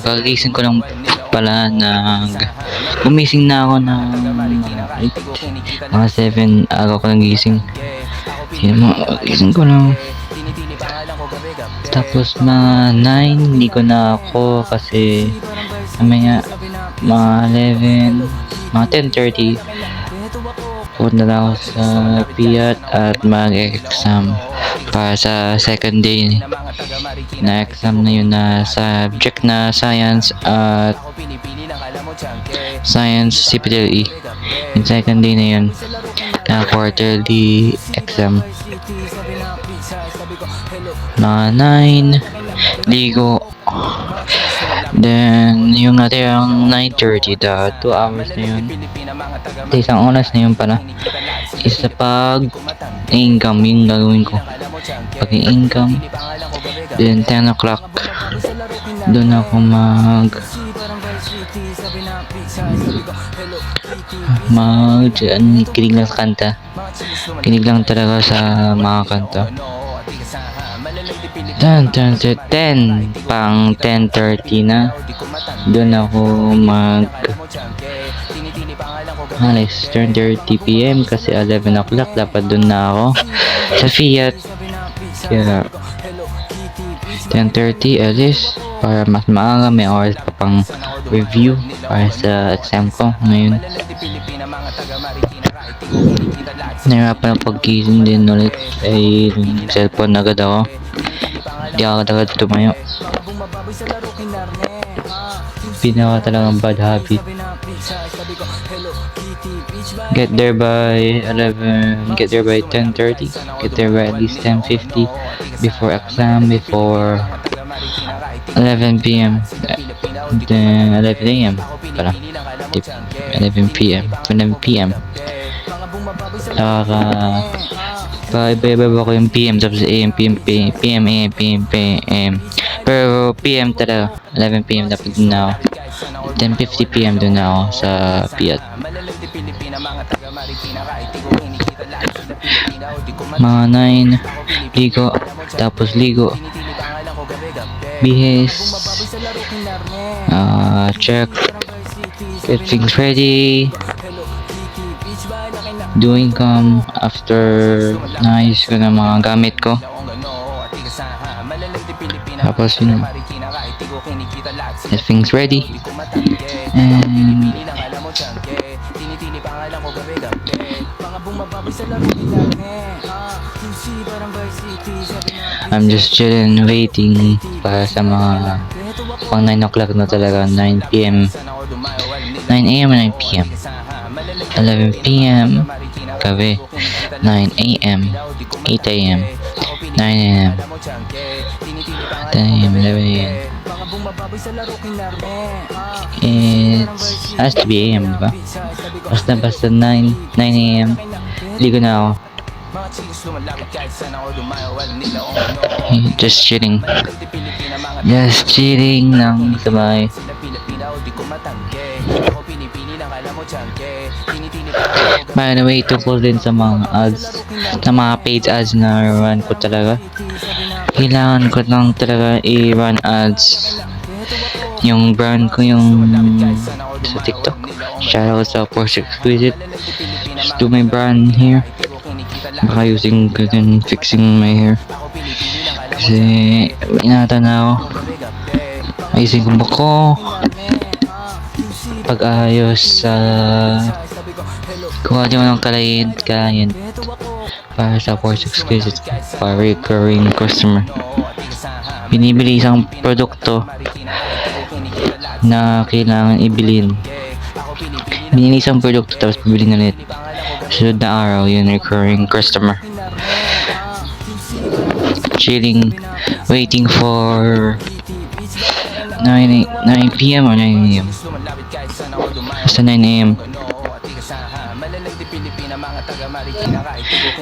Kagising ko lang pala gumising na ako ng mga 7 araw ko nang gising. Gising ko lang. Tapos mga 9, hindi ko na ako kasi mamaya mga 11, mga 10:30 punta na ako sa PIAT at mag-exam para sa second day na exam na yun na subject na science at science CPTLE. Yung second day na yun na quarterly exam. Mga 9 ligo, then yung natirang 9:30 the 2 hours na yun, isang oras na yun pala is sa pag-income yung gagawin ko. Pag-income, then 10 o'clock doon ako kinig lang sa kanta. Kinig lang talaga sa mga kanta. 10 pang 10:30 na doon ako alis 10:30 PM kasi 11 o'clock dapat doon na ako sa Fiat, kaya 10:30 alis para mas maaga, may oras pa pang review para sa exam ko ngayon. Nahirapan ang paggising din ulit ay cellphone agad ako, hindi ako agad tumayo. Pinaka talagang bad habit. Get there by 11, get there by 10:30, get there by at least 10:50 before exam, before 11 PM, then 11 AM pala, 11 PM, 11 PM. Iba-iba ko yung PM tapos AM, PM, PM, AM, PM, PM. Pero PM talaga, 11 PM dapat din na ako. 10:50 PM doon na ako sa PIAT. Mga 9, ligo, tapos ligo, bihis, check, get things ready, do income after naayos ko na mga gamit ko. Tapos yun, get things ready, and I'm just chilling, waiting para sa mga pang 9 o'clock na talaga, 9 PM, 9 AM or 9 PM, 11 PM, gabi, 9 AM, 8 AM, 9 AM, 10 AM, 11 AM. It has to be AM, diba? Basta 9 AM, ligo na ako. Just chilling lang sa bahay. By the way, tungkol din sa mga ads, sa mga paid ads na run ko talaga, kailangan ko lang talaga i-run ads yung brand ko, yung sa TikTok. Shoutout sa Porsche Exquisite. Just do my brand here. Baka using ko din fixing my hair kasi inata na ako. Ayusin ko bako, pag-ayos sa kuha din ng client para sa Porsche Exquisite, para recurring customer. Binibili isang produkto na kailangan ibilin. Binili isang produkto tapos bibili na ulit. Sunod na araw, yun recurring customer. Chilling, waiting for 9 PM or 9 AM. Basta 9 AM.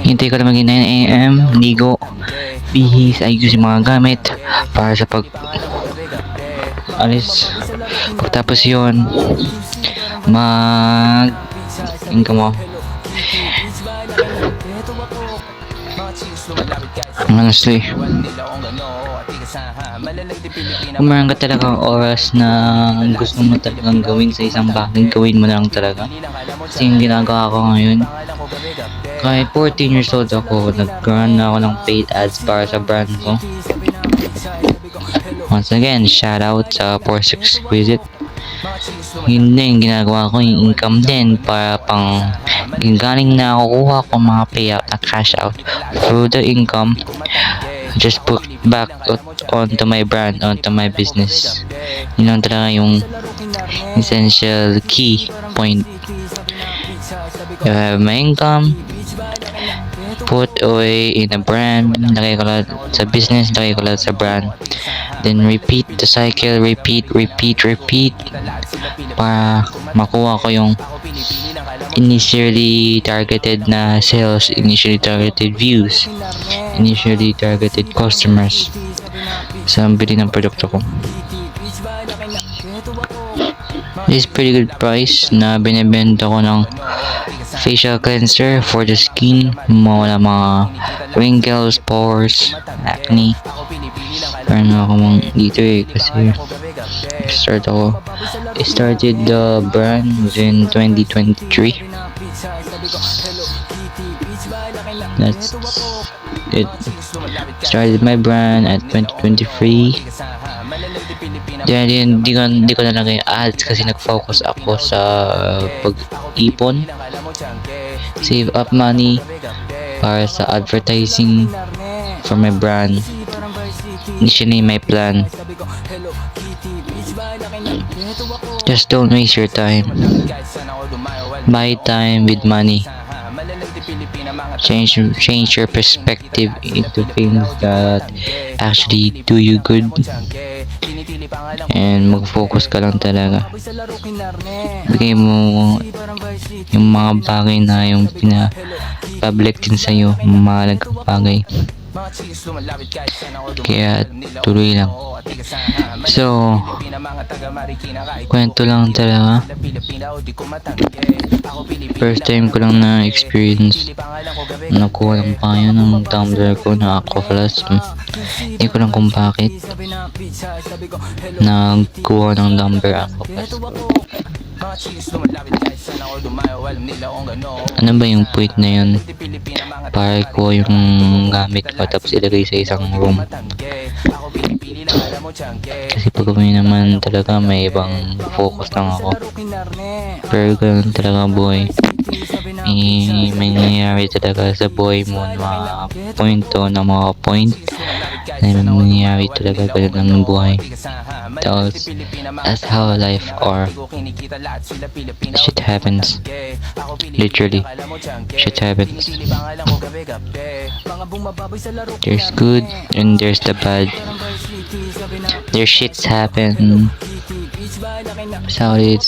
Hintay ko na maging 9 AM, ligo, bihis, ayos yung mga gamit para sa alis. Pagtapos yun, income mo. Honestly, Kung meron ka talagang oras na gusto mo talagang gawin sa isang bagay, gawin mo na lang talaga. Kasi yung ginagawa ko ngayon, kahit 14 years old ako, nag-run na ako ng paid ads para sa brand ko. Once again, shout out sa Force Exquisite. Yun din, ginagawa ko yung income din para pang galing na kukuha ko mga payout na cash out through the income. Just put back onto my brand, onto my business. Yun lang talaga yung essential key point. You have my income, put away in a brand, lagay ko lahat sa business, lagay ko lahat sa brand. Then repeat the cycle, repeat para makuha ko yung initially targeted na sales, initially targeted views, initially targeted customers sa bili ng produkto ko. This is pretty good price na binibenta ko ng facial cleanser for the skin, mawala mga wrinkles, pores, acne. Parang ako mang dito kasi I started the brand in 2023. That's it. Started my brand at 2023. Then hindi ko nalagay ads kasi nag-focus ako sa pag-ipon, save up money para sa advertising for my brand. Initially my plan, just don't waste your time, buy time with money. Change your perspective into things that actually do you good, and mag-focus ka lang talaga. Bigay mo yung mga bagay na yung pina-public din sa'yo, mahalagang bagay. Kaya tuloy lang. So, kwento lang talaga. First time ko lang na experience nakuha ng payo ng tumbler ko na Aqua Plus. Hindi ko lang kung bakit nagkuha ng number Aqua Plus. Ano ba yung point na yun? Para ko yung gamit ko tapos ilagay sa isang room. Kasi pag kami naman talaga may ibang focus lang ako. Pero ganun talaga buhay. May nangyayari talaga sa buhay mo na mga point na may nangyayari talaga ganun ang buhay. That's how life or shit happens. Literally, shit happens. There's good and there's the bad. There's shits happen. That's how it is.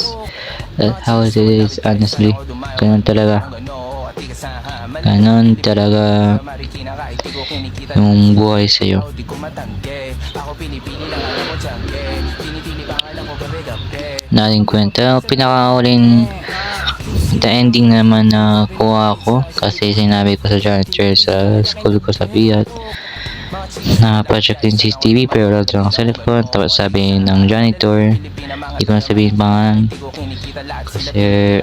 That's how it is, honestly. Ganun talaga. Ganun talaga yung buhay sa'yo. Nating kwenta. Pinakauling the ending naman na kuha ko kasi sinabi ko sa janitor sa school ko sa Fiat na project din CCTV pero wala lang cellphone. Tapos sabi ng janitor, hindi ko na sabihin pangalan kasi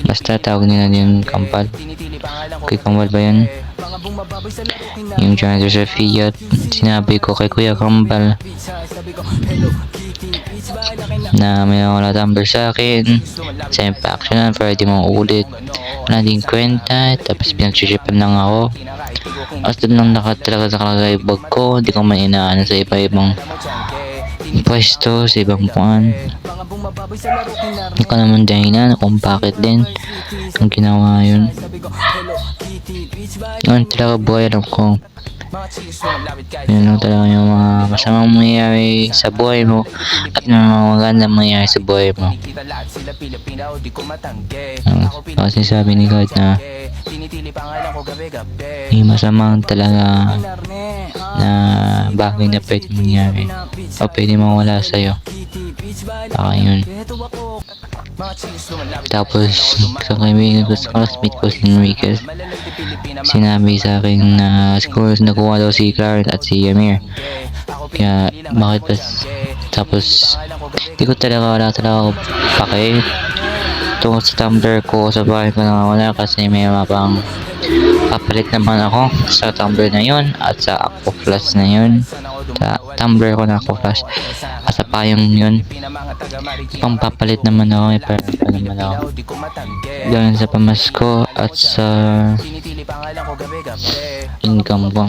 basta tawag nila yung Kampal. Kay Kampal ba yun? Yung janitor sa Fiat. Sinabi ko kay Kuya Kampal na may wala number sa akin, sa action para di mo ulit. Wala din kwenta, tapos pinag-chichipan lang ako. As doon lang talaga nakalagay bag ko, hindi ko man inaano sa iba-ibang pwesto, sa ibang puan. Hindi ko naman dahilan kung bakit din ang ginawa yun. Yun talaga buhay, alam ko. Yun lang talaga yung mga masamang mangyayari sa buhay mo at mga magandang mangyayari sa buhay mo. Kasi sabi ni God na may masamang talaga na bagay na pwede mangyari o pwede mawala sa'yo. Baka yun. Tapos sa classmate ko si Enriquez, sinabi sa akin na siguro nakuha daw si Clarence at si Amir. Kaya bakit ba? Tapos di ko talaga wala talaga ako pake tungkol sa tumbler ko, sa bahay ko na wala kasi may mapang papalit naman ako sa tumbler na yun at sa Aqua Flash na yun, sa tumbler ko na Aqua Flash at sa payong yun. Pang papalit naman ako, may pera pa naman ako dahil sa pamasko at sa income ko.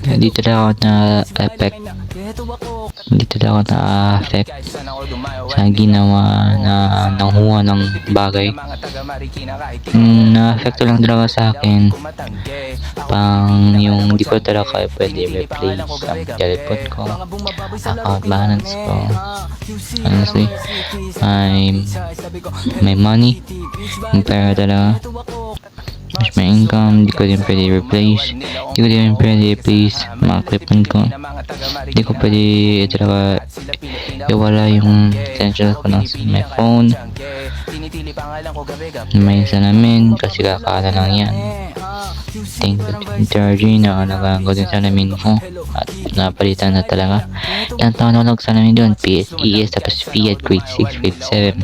Hindi talaga ako na-affect, hindi talaga ako na-affect sa ginawa na nanguha ng bagay. Na-affecto lang talaga sa akin pang yung di ko talaga pwede replace ang telephone ko, account balance ko. Honestly, may money, may pera talaga. Mas may income, di ko din pwede replace. Di ko din pwede replace mga equipment ko. Di ko pwede talaga iwala yung essential ko ng my phone. May salamin kasi kakala lang yan. Thank you Georgie na nagago din salamin ko at napalitan na talaga. Ilang taon na salamin doon, PSES tapos Fiat grade 6, grade 7.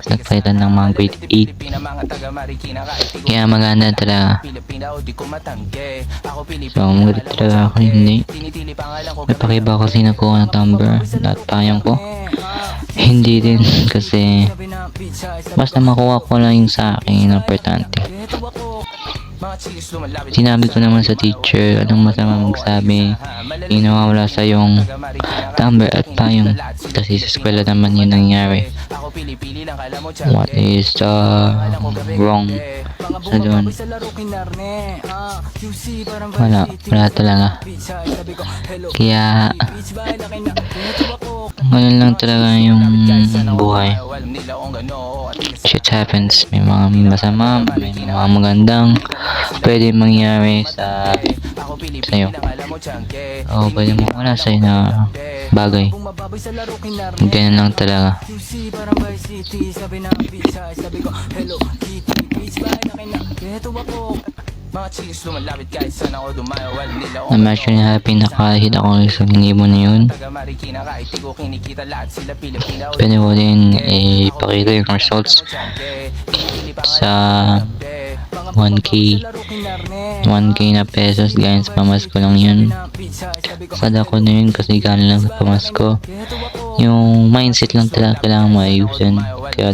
Nagpalitan ng mga grade 8. Kaya maganda talaga. So magalit talaga ako, hindi. May pakiba kasi nakuha ng tumbler at payang ko. Hindi din kasi basta makuha ko lang yung sa akin importante. Sinabi ko naman sa teacher anong masama magsabi, inawawala sa yung tumbler at payong kasi sa eskwela naman yun nangyari. What is the wrong sa doon? Wala talaga. Kaya ganun lang talaga yung buhay. Shit happens. May mga masama, may mga magandang pwede mangyari sa'yo. O pwede mawala sa'yo na bagay. Ganun lang talaga. I'm actually happy na kahit ako isang ibon na yun. Pwede ko din ipakita yung results sa 1k na pesos galing sa pamasko lang yun. Sada ko na yun kasi galing lang sa pamasko. Yung mindset lang talaga kailangan maayusin. Kaya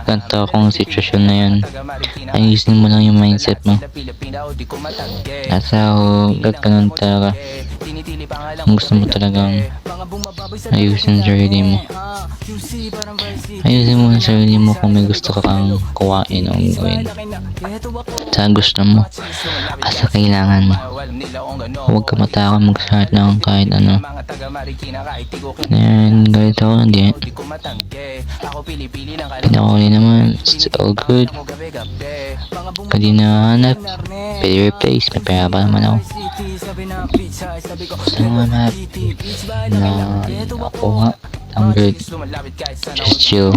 ganito akong sitwasyon na yun, ayusin mo lang yung mindset mo. Nasa gagawin talaga kung gusto mo talagang ayusin ang sarili mo. Ayusin mo ang sarili mo kung may gusto ka kang kuwain o gawin sa gusto mo at sa kailangan mo. Huwag ka matakot mag-start ng kahit ano. And kahit ako hindi pinakuli naman, it's all good. Pag di nahanap, pwede replace, may pera pa naman ako. So I'm happy na nakuha. I'm good. Just chill.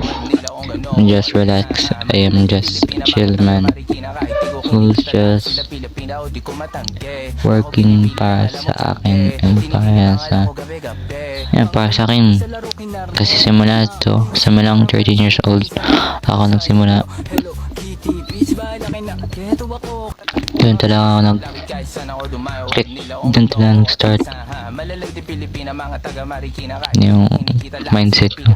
Just relax. I am just chill man. Who's just working para sa akin and para sa akin. Kasi simula simulang 13 years old ako nagsimula. Doon talaga ako nag-click, doon talaga nag-start yung mindset ko.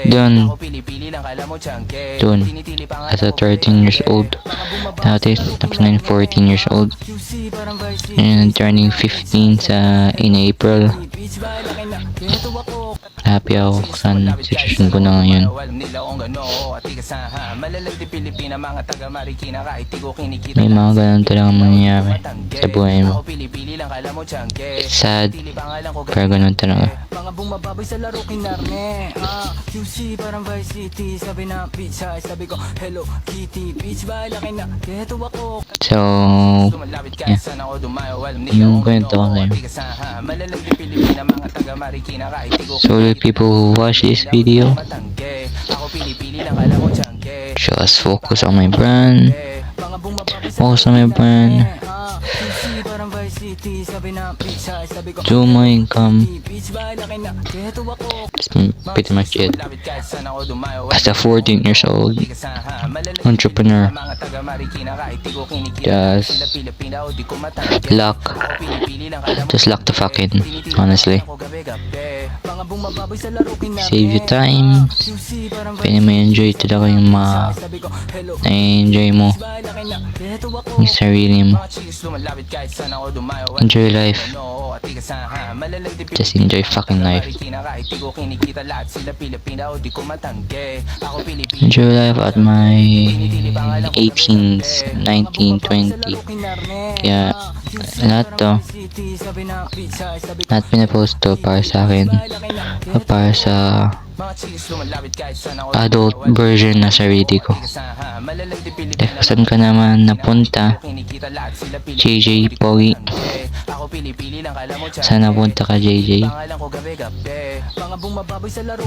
Doon as a 13 years old dati, tapos na 14 years old and turning 15 in April. Happy ako sa situation ko na ngayon. May mga ganun talagang mangyayari sa buhay mo. It's sad, pero ganun talaga. So, yeah. Yung kwento ko sa'yo. So, the people who watch this video, Just focus on my brand. Focus on my brand. Do my income. That's pretty much it. As a 14 years old entrepreneur, just luck. Just luck the fucking, honestly. Save your time. Pwede mo enjoy talaga yung na-enjoy mo yung sarili mo. Enjoy life. Just enjoy fucking life. Enjoy life at my 18s, 19, 20. Kaya lahat to, lahat pinapost to para sa akin, para sa adult version na sarili ko. Saan ka naman napunta, JJ Pogi? Saan napunta ka, JJ?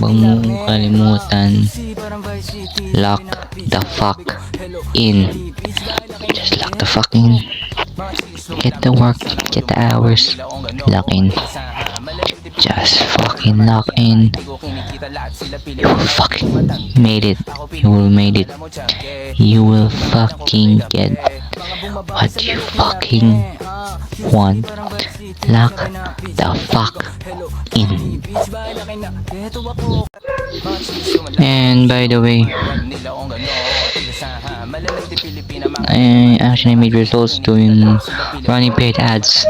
Huwag mong kalimutan, lock the fuck in. Just lock the fuck in. Get the work, get the hours, lock in. Just fucking lock in. You will fucking made it. You will made it. You will fucking get what you fucking want. Lock the fuck in. And by the way, I actually made results doing running paid ads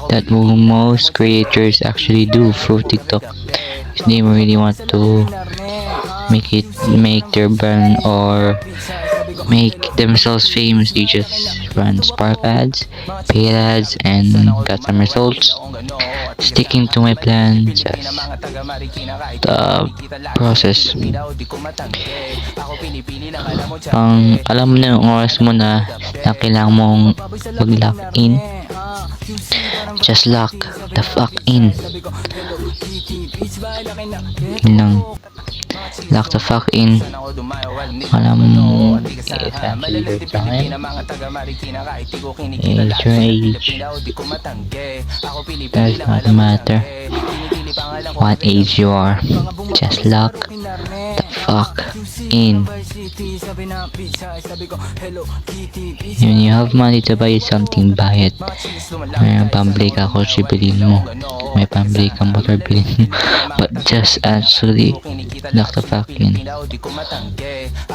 that most creators actually do through TikTok. If they really want to make their brand or make themselves famous, they just run Spark ads, paid ads, and got some results. Sticking to my plan, just the process. Pang alam mo na yung oras mo na kailangan mong mag-lock in, just lock the fuck in. Yun lang. Lock the fuck in. Alam mo, it's actually your time. It's your age. Does not matter what age you are. Just lock the fuck in. When you have money to buy something, buy it. May pambili ka kotse, bilhin mo. May pambili ka motor, bilhin mo. But just actually lock the fuck in.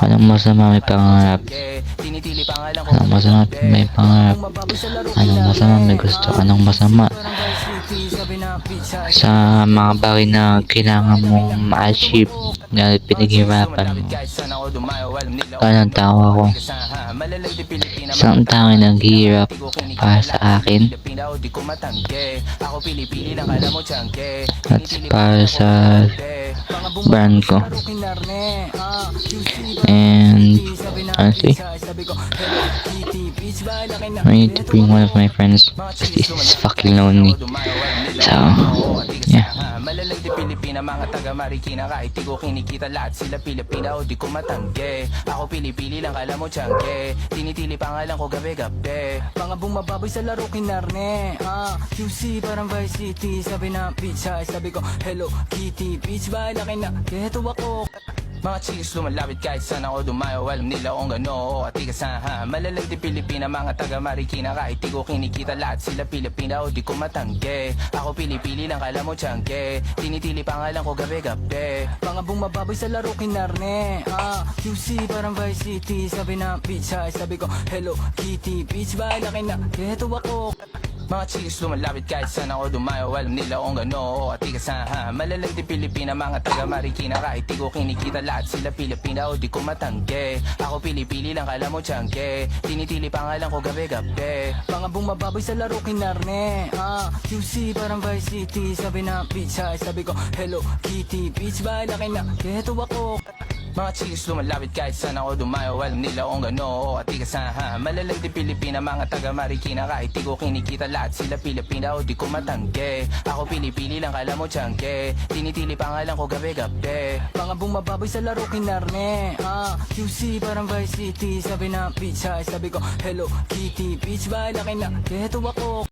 Anong masama may pangarap? Anong masama may pangarap? Anong masama may gusto? Anong masama sa mga bagay na kailangan mong ma-achieve na pinaghirapan mo? Kanang tao ako, isang tao na naghihirap para sa akin at para sa brand ko. And honestly, I need to bring one of my friends because this is fucking lonely. So yeah. Malalandi Pilipina, mga taga Marikina, kahit di ko kinikita lahat sila Pilipina o di ko matangge. Ako pili-pili lang, kala mo tiyangge. Tinitili pangalan ko gabi-gabi. Mga bumababoy sa laro kinarne. QC parang Vice City. Sabi na pizza, sabi ko Hello Kitty. Beach ba laki na, keto ako. Mga chicks lumalapit kahit saan ako dumayo. Alam nila kung gano at ikasaha. Malalandi Pilipina, mga taga Marikina, kahit di ko kinikita lahat sila Pilipina o di ko matangge. Ako pili-pili lang, kala mo tiyangge. Tinitili pangalan ko gabi-gabi. Mga bumababoy sa laro kinarne. QC parang Vice City. Sabi na pizza, sabi ko Hello Kitty. Beach ba laki na, keto ako. Mga chicks lumalapit kahit saan ako dumayo. Alam nila kung gano at ikasaha. Malalandi Pilipina, mga taga Marikina, kahit di ko kinikita lahat sila Pilipina o di ko matangge. Ako pili-pili lang, kala mo tiyangge. Tinitili pangalan ko gabi-gabi. Mga bumababoy sa laro kinarne. QC parang Vice City. Sabi na pizza, sabi ko Hello Kitty. Beach ba laki na, keto ako. Mga chicks lumalapit kahit saan ako dumayo. Alam nila kung gano o katigas na ha. Malalang di Pilipina, mga taga Marikina. Kahit di ko kinikita lahat sila Pilipina o di ko matangke. Ako pili-pili lang kala mo tiyangke. Tinitili pangalan ko gabi-gabi. Mga bumababoy sa laro kinarne. QC parang Vice City. Sabi na pizza, sabi ko Hello Kitty. Beach ba laki na, keto ako.